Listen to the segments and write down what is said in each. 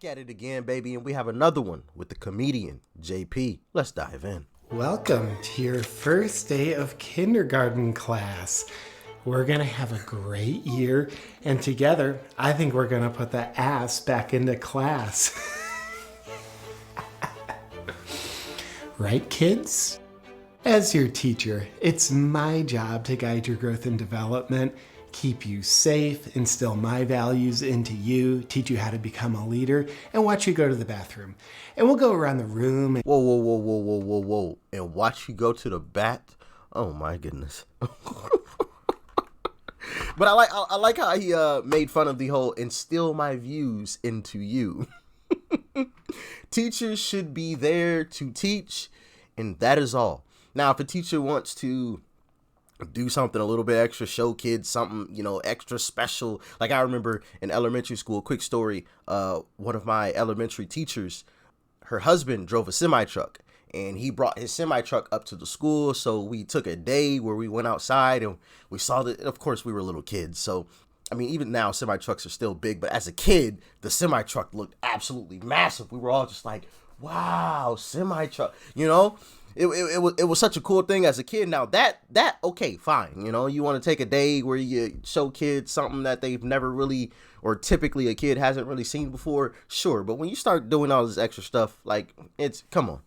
at it again, baby, and we have another one with the comedian, JP. Let's dive in. Welcome to your first day of kindergarten class. We're going to have a great year, and together, I think we're going to put the ass back into class. Right, kids? As your teacher, it's my job to guide your growth and development, keep you safe, instill my values into you, teach you how to become a leader, and watch you go to the bathroom. And we'll go around the room. Whoa. And watch you go to the bat? Oh, my goodness. But I like how he made fun of the whole instill my views into you. Teachers should be there to teach, and that is all. Now, if a teacher wants to do something a little bit extra, show kids something, extra special. Like I remember in elementary school, quick story, one of my elementary teachers, her husband drove a semi-truck, and he brought his semi-truck up to the school. So we took a day where we went outside and we saw that, of course, we were little kids. So, I mean, even now, semi-trucks are still big. But as a kid, the semi-truck looked absolutely massive. We were all just like, wow, semi-truck, It was such a cool thing as a kid. Now that okay, fine. You want to take a day where you show kids something that they've never really, or typically a kid hasn't really seen before, sure. But when you start doing all this extra stuff, like, come on.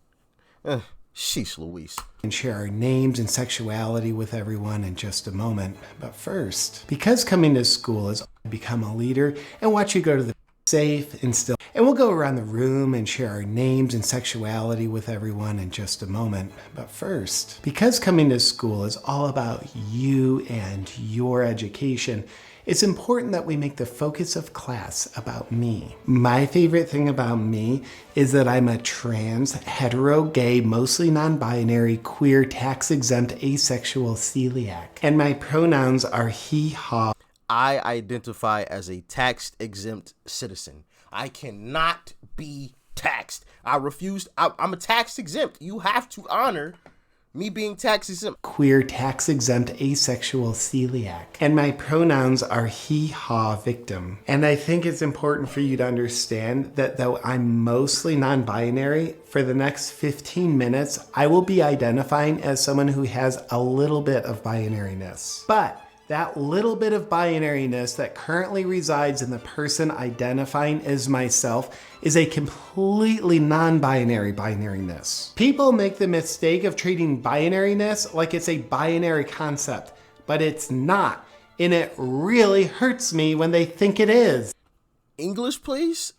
Sheesh Louise. And share our names and sexuality with everyone in just a moment. But first, because coming to school is become a leader and watch you go to the safe and still. And we'll go around the room and share our names and sexuality with everyone in just a moment. But first, because coming to school is all about you and your education, it's important that we make the focus of class about me. My favorite thing about me is that I'm a trans, hetero, gay, mostly non-binary, queer, tax-exempt, asexual celiac. And my pronouns are he, ha. I identify as a tax-exempt citizen. I cannot be taxed. I refuse. I'm a tax-exempt. You have to honor me being tax-exempt. Queer, tax-exempt, asexual celiac. And my pronouns are he, ha, victim. And I think it's important for you to understand that though I'm mostly non-binary, for the next 15 minutes, I will be identifying as someone who has a little bit of binariness. But that little bit of binariness that currently resides in the person identifying as myself is a completely non-binary binariness. People make the mistake of treating binariness like it's a binary concept, but it's not. And it really hurts me when they think it is. English, please?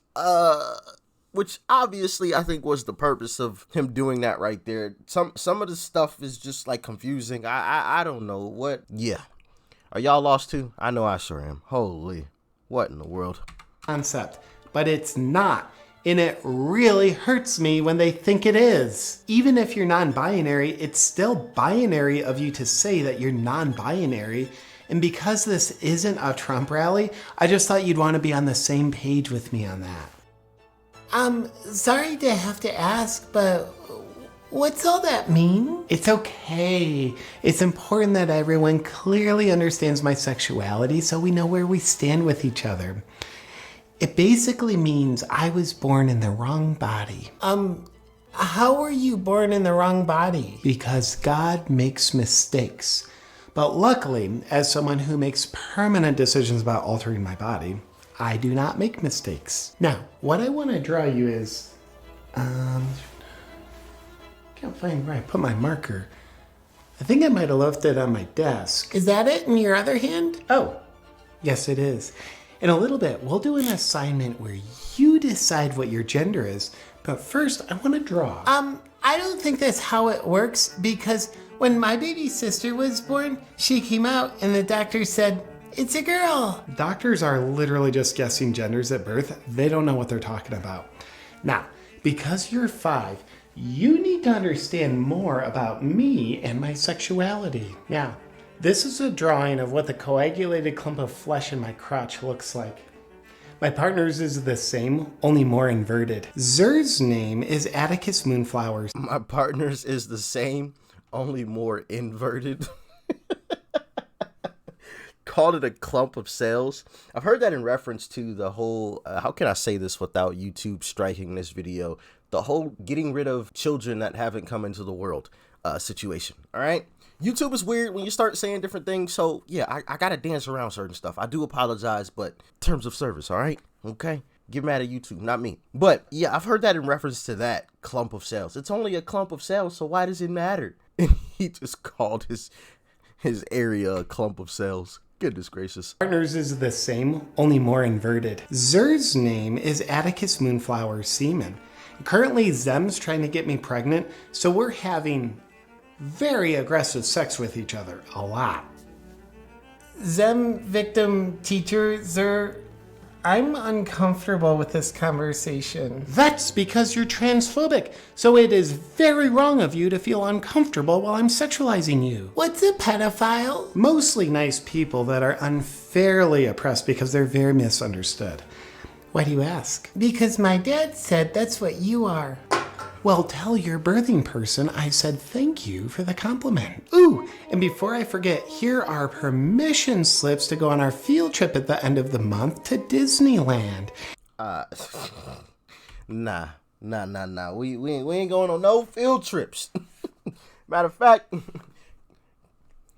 Which obviously I think was the purpose of him doing that right there. Some of the stuff is just like confusing. I don't know what. Yeah. Are y'all lost too? I know I sure am. Holy, what in the world? Concept, but it's not. And it really hurts me when they think it is. Even if you're non-binary, it's still binary of you to say that you're non-binary. And because this isn't a Trump rally, I just thought you'd want to be on the same page with me on that. Sorry to have to ask, but what's all that mean? It's okay. It's important that everyone clearly understands my sexuality so we know where we stand with each other. It basically means I was born in the wrong body. How were you born in the wrong body? Because God makes mistakes. But luckily, as someone who makes permanent decisions about altering my body, I do not make mistakes. Now, what I want to draw you is, can't find where I put my marker. I think I might have left it on my desk. Is that it in your other hand? Oh, yes it is. In a little bit, we'll do an assignment where you decide what your gender is. But first, I want to draw. I don't think that's how it works because when my baby sister was born, she came out and the doctor said, it's a girl. Doctors are literally just guessing genders at birth. They don't know what they're talking about. Now, because you're 5, you need to understand more about me and my sexuality. Now, this is a drawing of what the coagulated clump of flesh in my crotch looks like. My partner's is the same, only more inverted. Zer's name is Atticus Moonflowers. My partner's is the same, only more inverted. called it a clump of cells. I've heard that in reference to the whole, how can I say this without YouTube striking this video? The whole getting rid of children that haven't come into the world situation. All right. YouTube is weird when you start saying different things. So yeah, I got to dance around certain stuff. I do apologize, but terms of service. All right. Okay. Get mad at YouTube, not me. But yeah, I've heard that in reference to that clump of cells. It's only a clump of cells. So why does it matter? And he just called his area a clump of cells. Goodness gracious. Partners is the same, only more inverted. Zer's name is Atticus Moonflower Seaman. Currently, Zem's trying to get me pregnant, so we're having very aggressive sex with each other. A lot. Zem, victim, teacher, Zer, I'm uncomfortable with this conversation. That's because you're transphobic, so it is very wrong of you to feel uncomfortable while I'm sexualizing you. What's a pedophile? Mostly nice people that are unfairly oppressed because they're very misunderstood. Why do you ask? Because my dad said that's what you are. Well, tell your birthing person I said thank you for the compliment. Ooh, and before I forget, here are permission slips to go on our field trip at the end of the month to Disneyland. Nah. We ain't going on no field trips. Matter of fact,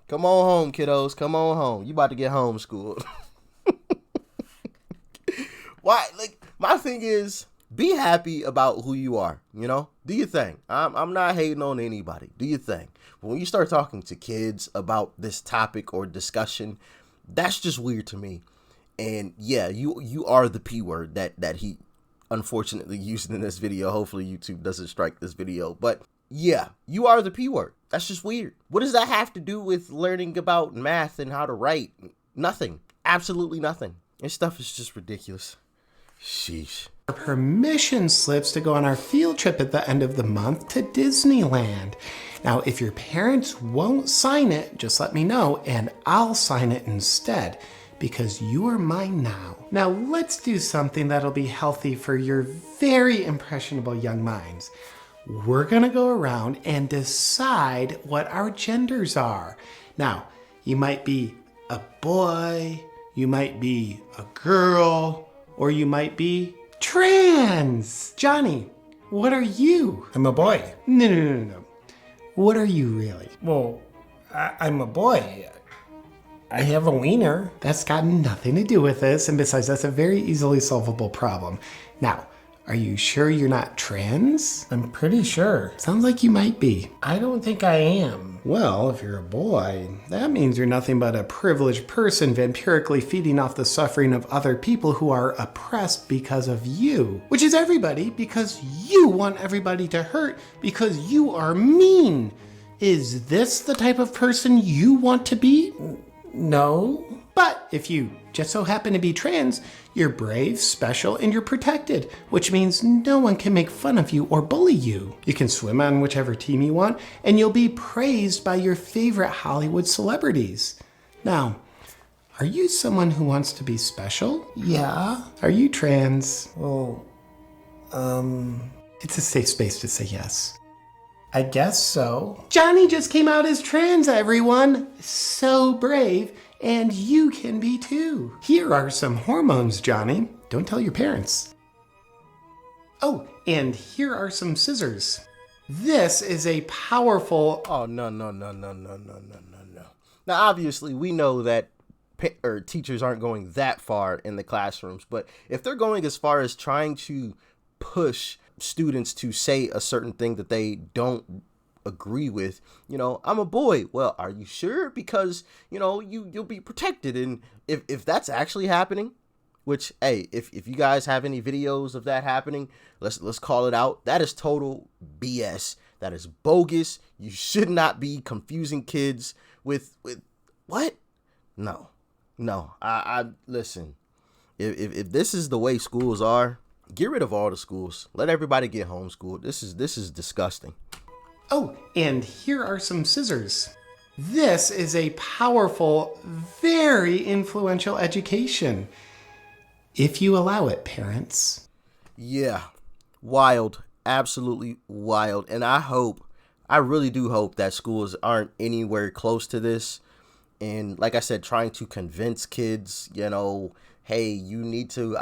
come on home, kiddos. Come on home. You about to get homeschooled. Why? Like, my thing is, be happy about who you are, you know? Do your thing. I'm not hating on anybody. Do your thing. But when you start talking to kids about this topic or discussion, that's just weird to me. And yeah, you are the P word that he unfortunately used in this video. Hopefully YouTube doesn't strike this video. But yeah, you are the P word. That's just weird. What does that have to do with learning about math and how to write? Nothing. Absolutely nothing. This stuff is just ridiculous. Sheesh. Permission slips to go on our field trip at the end of the month to Disneyland. Now, if your parents won't sign it, just let me know and I'll sign it instead because you are mine now. Now, let's do something that'll be healthy for your very impressionable young minds. We're gonna go around and decide what our genders are. Now, you might be a boy, you might be a girl, or you might be trans. Johnny, what are you? I'm a boy. No. What are you really? Well, I'm a boy. I have a wiener. That's got nothing to do with this, and besides, that's a very easily solvable problem. Now, are you sure you're not trans? I'm pretty sure. Sounds like you might be. I don't think I am. Well, if you're a boy, that means you're nothing but a privileged person vampirically feeding off the suffering of other people who are oppressed because of you. Which is everybody, because you want everybody to hurt, because you are mean. Is this the type of person you want to be? No. But if you just so happen to be trans, you're brave, special, and you're protected, which means no one can make fun of you or bully you. You can swim on whichever team you want, and you'll be praised by your favorite Hollywood celebrities. Now, are you someone who wants to be special? Yeah. Are you trans? Well, it's a safe space to say yes. I guess so. Johnny just came out as trans, everyone. So brave. And you can be too. Here are some hormones, Johnny. Don't tell your parents. Oh, and here are some scissors. This is a powerful... Oh, no. Now, obviously, we know that teachers aren't going that far in the classrooms, but if they're going as far as trying to push students to say a certain thing that they don't agree with, you know, I'm a boy. Well, are you sure? Because, you know, you'll be protected. And if that's actually happening, which, hey, if you guys have any videos of that happening, let's call it out. That is total BS. That is bogus. You should not be confusing kids with what? No. I listen. If this is the way schools are, get rid of all the schools. Let everybody get homeschooled. This is disgusting. Oh, and here are some scissors. This is a powerful, very influential education. If you allow it, parents. Yeah, wild, absolutely wild. And I really do hope that schools aren't anywhere close to this. And like I said, trying to convince kids, hey, you need to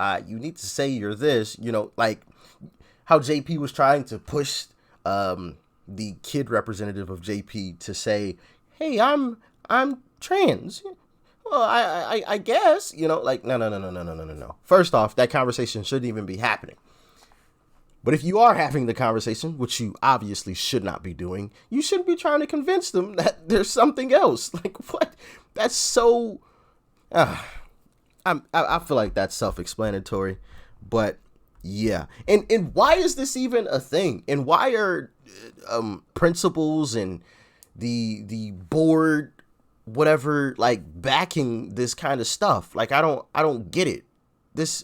say you're this, like how JP was trying to push the kid representative of JP to say, hey, I'm trans. Well, I guess, like, no. First off, that conversation shouldn't even be happening. But if you are having the conversation, which you obviously should not be doing, you shouldn't be trying to convince them that there's something else. Like, what? That's so... I feel like that's self-explanatory. But, yeah. And why is this even a thing? And why are principals and the board, whatever, like, backing this kind of stuff? Like, I don't get it.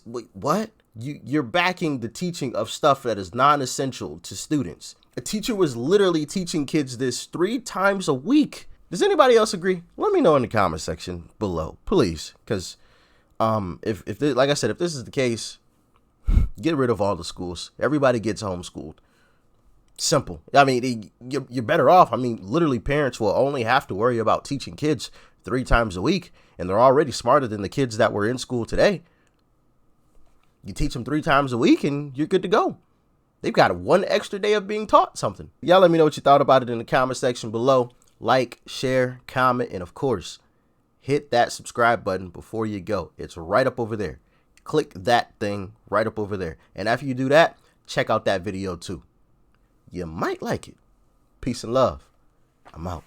Wait, what? You're backing the teaching of stuff that is non-essential to students. A teacher was literally teaching kids this 3 times a week. Does anybody else agree? Let me know in the comment section below, please. Because if like I said, if this is the case, get rid of all the schools. Everybody gets homeschooled. Simple. I mean, you're better off. I mean, literally, parents will only have to worry about teaching kids 3 times a week, and they're already smarter than the kids that were in school today. You teach them 3 times a week and you're good to go. They've got 1 extra day of being taught something. Y'all let me know what you thought about it in the comment section below. Like, share, comment, and of course, hit that subscribe button before you go. It's right up over there. Click that thing right up over there. And after you do that, check out that video too. You might like it. Peace and love. I'm out.